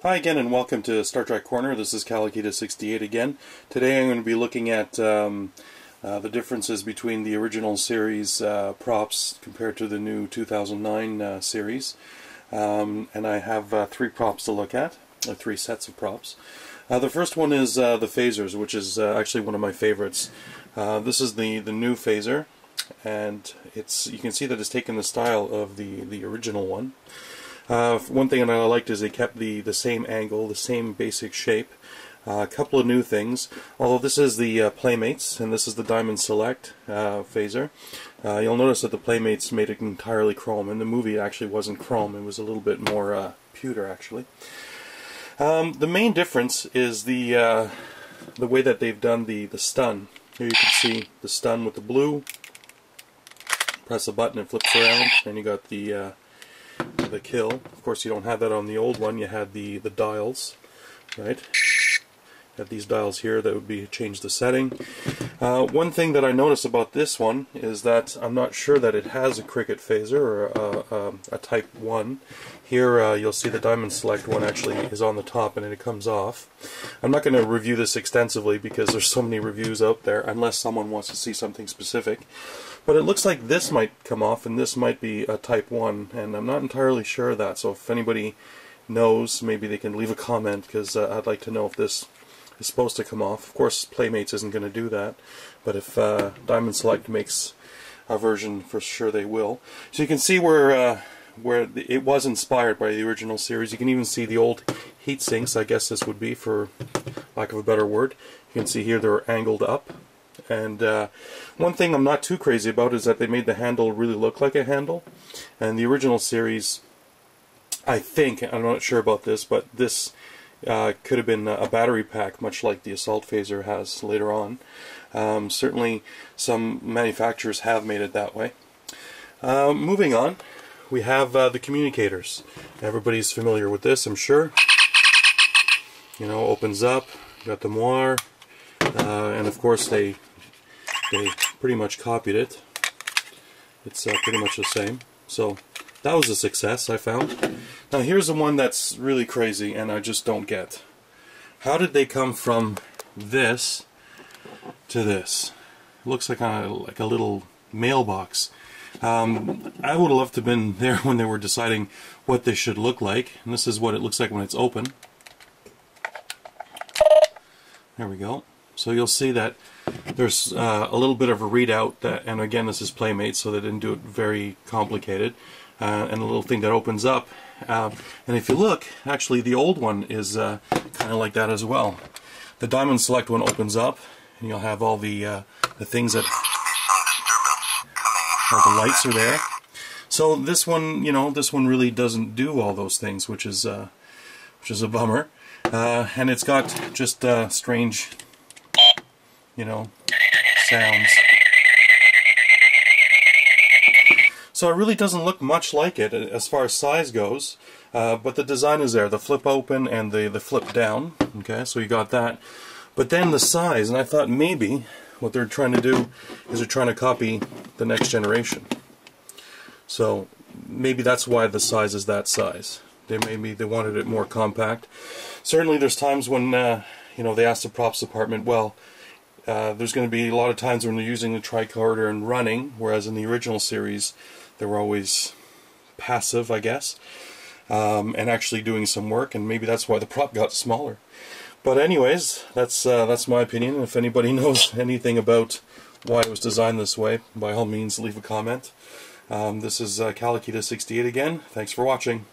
Hi again and welcome to Star Trek Corner. This is Communicator again. Today I'm going to be looking at the differences between the original series props compared to the new 2009 series. And I have three props to look at, three sets of props. The first one is the phasers, which is actually one of my favorites. This is the new phaser, and you can see that it's taken the style of the original one. One thing that I liked is they kept the same angle, the same basic shape. A couple of new things, although this is the Playmates and this is the Diamond Select phaser. You'll notice that the Playmates made it entirely chrome. In the movie it actually wasn't chrome, it was a little bit more pewter actually. The main difference is the way that they've done the stun. Here you can see the stun with the blue. Press a button, it flips around, and you got the kill. Of course, you don't have that on the old one. You had the dials, right? You have these dials here that would be change the setting. One thing that I noticed about this one is that I'm not sure that it has a cricket phaser or a Type 1. Here you'll see the Diamond Select one actually is on the top and then it comes off. I'm not going to review this extensively because there's so many reviews out there unless someone wants to see something specific. But it looks like this might come off and this might be a Type 1, and I'm not entirely sure of that, so if anybody knows, maybe they can leave a comment, because I'd like to know if this is supposed to come off. Of course Playmates isn't going to do that, but if Diamond Select makes a version, for sure they will. So you can see where it was inspired by the original series. You can even see the old heat sinks, I guess this would be, for lack of a better word. You can see here they're angled up. And one thing I'm not too crazy about is that they made the handle really look like a handle. And the original series, I think, I'm not sure about this, but this could have been a battery pack, much like the Assault Phaser has later on. Certainly some manufacturers have made it that way. Moving on, we have the communicators. Everybody's familiar with this, I'm sure. You know, opens up, you got the moire, and of course they pretty much copied it. It's pretty much the same. So that was a success, I found. Now here's the one that's really crazy and I just don't get. How did they come from this to this? It looks like a little mailbox. I would have loved to have been there when they were deciding what this should look like. And this is what it looks like when it's open. There we go. So you'll see that there's a little bit of a readout, and again this is Playmates, so they didn't do it very complicated, and a little thing that opens up. And if you look, actually the old one is kind of like that as well. The Diamond Select one opens up, and you'll have all the things that all the lights are there. So this one, you know, this one really doesn't do all those things, which is a bummer. And it's got just strange, you know, sounds. So it really doesn't look much like it as far as size goes, but the design is there, the flip open and the flip down. Okay, so you got that. But then the size, and I thought maybe what they're trying to do is they're trying to copy the next generation. So maybe that's why the size is that size. Maybe they wanted it more compact. Certainly there's times when you know, they asked the props department, well, there's going to be a lot of times when they're using the tricorder and running, whereas in the original series they were always passive, I guess, and actually doing some work, and maybe that's why the prop got smaller. But anyways, that's my opinion. If anybody knows anything about why it was designed this way, by all means leave a comment. This is Communicator again. Thanks for watching.